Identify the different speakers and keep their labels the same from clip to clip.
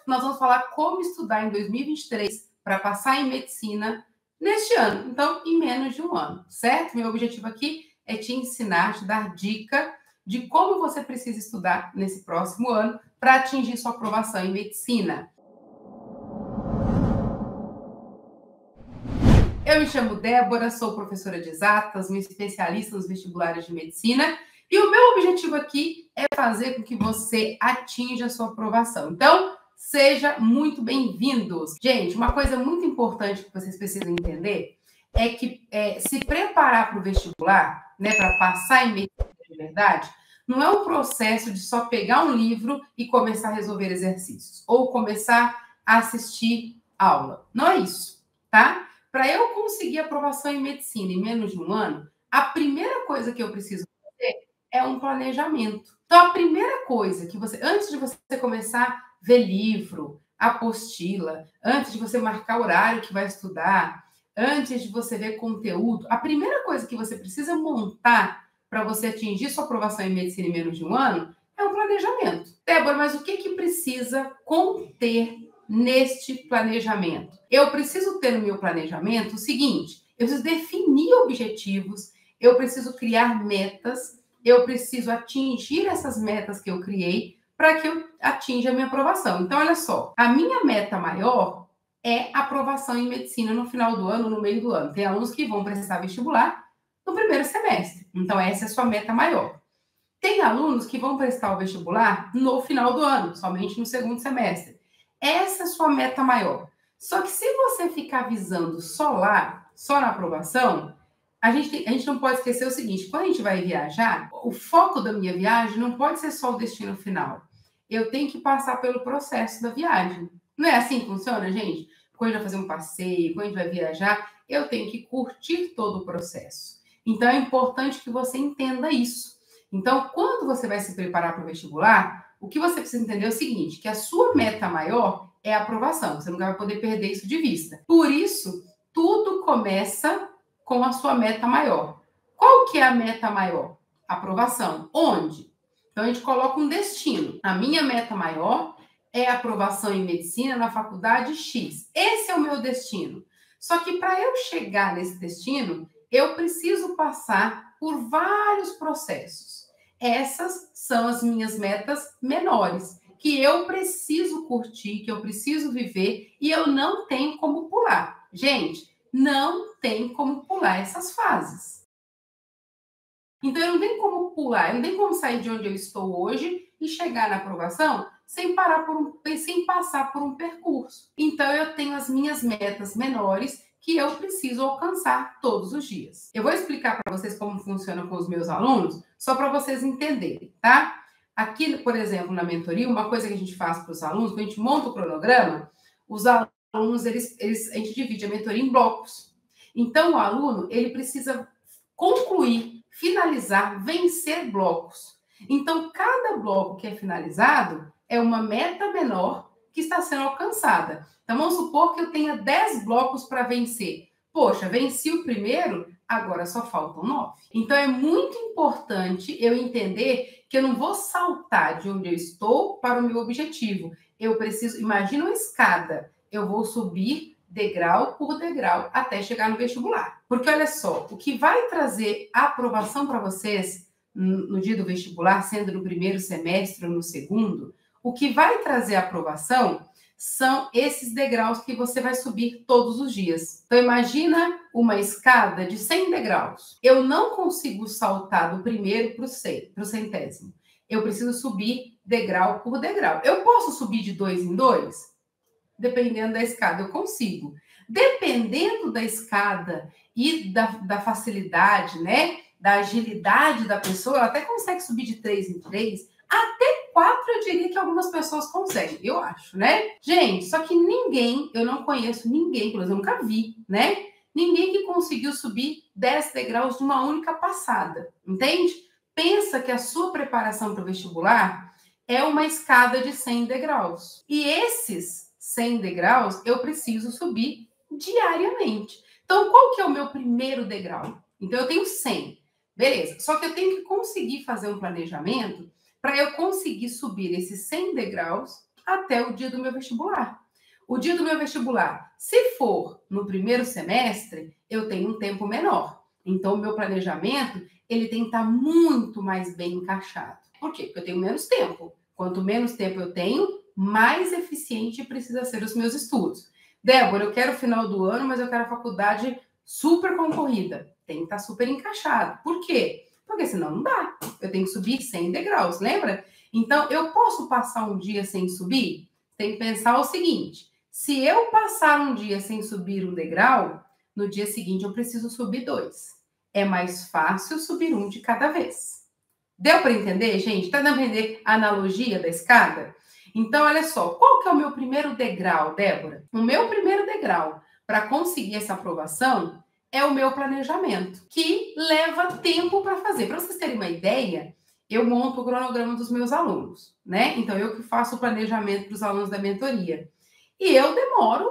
Speaker 1: nós vamos falar como estudar em 2023 para passar em medicina neste ano. Então, em menos de um ano, certo? Meu objetivo aqui é te ensinar, te dar dica de como você precisa estudar nesse próximo ano para atingir sua aprovação em medicina. Eu me chamo Débora, sou professora de exatas, uma especialista nos vestibulares de medicina, e o meu objetivo aqui é fazer com que você atinja a sua aprovação. Então, seja muito bem-vindos. Gente, uma coisa muito importante que vocês precisam entender é que se preparar para o vestibular, né, para passar em medicina de verdade, não é um processo de só pegar um livro e começar a resolver exercícios, ou começar a assistir aula. Não é isso, tá? Para eu conseguir aprovação em medicina em menos de um ano, a primeira coisa que eu preciso fazer é um planejamento. Então, a primeira coisa que você, antes de você começar a ver livro, apostila, antes de você marcar o horário que vai estudar, antes de você ver conteúdo, a primeira coisa que você precisa montar para você atingir sua aprovação em medicina em menos de um ano é um planejamento. Débora, mas o que precisa conter neste planejamento? Eu preciso ter no meu planejamento o seguinte: eu preciso definir objetivos, eu preciso criar metas, eu preciso atingir essas metas que eu criei para que eu atinja a minha aprovação. Então, olha só, a minha meta maior é aprovação em medicina no final do ano, no meio do ano. Tem alunos que vão prestar vestibular no primeiro semestre. Então, essa é a sua meta maior. Tem alunos que vão prestar o vestibular no final do ano, somente no segundo semestre. Essa é a sua meta maior. Só que se você ficar visando só lá, só na aprovação, a gente não pode esquecer o seguinte: quando a gente vai viajar, o foco da minha viagem não pode ser só o destino final. Eu tenho que passar pelo processo da viagem. Não é assim que funciona, gente? Quando a gente vai fazer um passeio, quando a gente vai viajar, eu tenho que curtir todo o processo. Então, é importante que você entenda isso. Então, quando você vai se preparar para o vestibular, o que você precisa entender é o seguinte: que a sua meta maior é a aprovação. Você nunca vai poder perder isso de vista. Por isso, tudo começa com a sua meta maior. Qual que é a meta maior? Aprovação. Onde? Então, a gente coloca um destino. A minha meta maior é a aprovação em medicina na faculdade X. Esse é o meu destino. Só que para eu chegar nesse destino, eu preciso passar por vários processos. Essas são as minhas metas menores, que eu preciso curtir, que eu preciso viver, e eu não tenho como pular. Gente, não tem como pular essas fases. Então, eu não tenho como pular, eu não tenho como sair de onde eu estou hoje e chegar na aprovação sem passar por um percurso. Então, eu tenho as minhas metas menores que eu preciso alcançar todos os dias. Eu vou explicar para vocês como funciona com os meus alunos, só para vocês entenderem, tá? Aqui, por exemplo, na mentoria, uma coisa que a gente faz para os alunos, quando a gente monta o cronograma, os alunos, a gente divide a mentoria em blocos. Então, o aluno, ele precisa concluir, finalizar, vencer blocos. Então, cada bloco que é finalizado é uma meta menor que está sendo alcançada. Então, vamos supor que eu tenha 10 blocos para vencer. Poxa, venci o primeiro, agora só faltam 9. Então, é muito importante eu entender que eu não vou saltar de onde eu estou para o meu objetivo. Eu preciso, imagina uma escada, eu vou subir degrau por degrau até chegar no vestibular. Porque olha só, o que vai trazer aprovação para vocês no dia do vestibular, sendo no primeiro semestre ou no segundo, o que vai trazer aprovação são esses degraus que você vai subir todos os dias. Então, imagina uma escada de 100 degraus. Eu não consigo saltar do primeiro para o centésimo. Eu preciso subir degrau por degrau. Eu posso subir de 2 em 2? Dependendo da escada, eu consigo. Dependendo da escada e da facilidade, né? Da agilidade da pessoa, ela até consegue subir de 3 em 3, até 4 eu diria que algumas pessoas conseguem, eu acho, né? Gente, só que eu não conheço ninguém, pelo menos eu nunca vi, né? Ninguém que conseguiu subir 10 degraus de uma única passada, entende? Pensa que a sua preparação para o vestibular é uma escada de 100 degraus. E esses 100 degraus eu preciso subir diariamente. Então, qual que é o meu primeiro degrau? Então, eu tenho 100. Beleza. Só que eu tenho que conseguir fazer um planejamento para eu conseguir subir esses 100 degraus até o dia do meu vestibular. O dia do meu vestibular, se for no primeiro semestre, eu tenho um tempo menor. Então, o meu planejamento, ele tem que estar muito mais bem encaixado. Por quê? Porque eu tenho menos tempo. Quanto menos tempo eu tenho, mais eficiente precisa ser os meus estudos. Débora, eu quero o final do ano, mas eu quero a faculdade super concorrida. Tem que estar super encaixado. Por quê? Porque senão não dá. Eu tenho que subir 100 degraus, lembra? Então, eu posso passar um dia sem subir? Tem que pensar o seguinte: se eu passar um dia sem subir um degrau, no dia seguinte eu preciso subir 2. É mais fácil subir um de cada vez. Deu para entender, gente? Está dando para entender a analogia da escada? Então, olha só, qual que é o meu primeiro degrau, Débora? O meu primeiro degrau para conseguir essa aprovação é o meu planejamento, que leva tempo para fazer. Para vocês terem uma ideia, eu monto o cronograma dos meus alunos, né? Então, eu que faço o planejamento para os alunos da mentoria. E eu demoro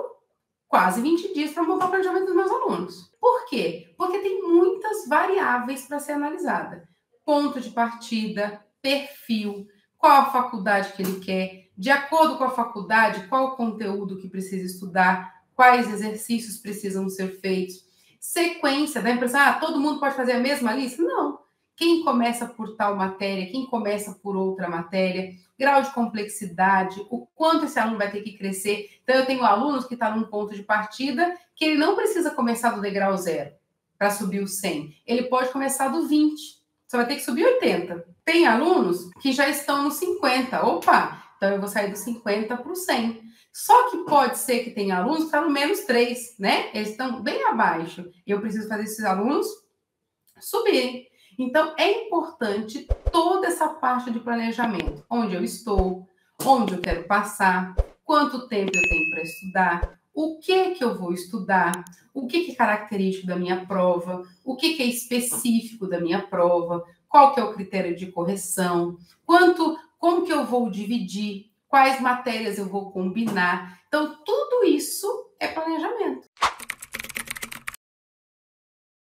Speaker 1: quase 20 dias para montar o planejamento dos meus alunos. Por quê? Porque tem muitas variáveis para ser analisada. Ponto de partida, perfil, qual a faculdade que ele quer, de acordo com a faculdade, qual o conteúdo que precisa estudar, quais exercícios precisam ser feitos, sequência, dá a impressão, todo mundo pode fazer a mesma lista? Não. Quem começa por tal matéria, quem começa por outra matéria, grau de complexidade, o quanto esse aluno vai ter que crescer. Então, eu tenho alunos que estão num ponto de partida que ele não precisa começar do degrau 0 para subir o 100. Ele pode começar do 20. Você vai ter que subir 80. Tem alunos que já estão no 50. Opa, então eu vou sair do 50 para o 100. Só que pode ser que tenha alunos que estão no menos 3, né? Eles estão bem abaixo. E eu preciso fazer esses alunos subirem. Então, é importante toda essa parte de planejamento. Onde eu estou, onde eu quero passar, quanto tempo eu tenho para estudar, o que eu vou estudar, o que é característico da minha prova, o que é específico da minha prova, qual que é o critério de correção, como que eu vou dividir, quais matérias eu vou combinar. Então, tudo isso é planejamento.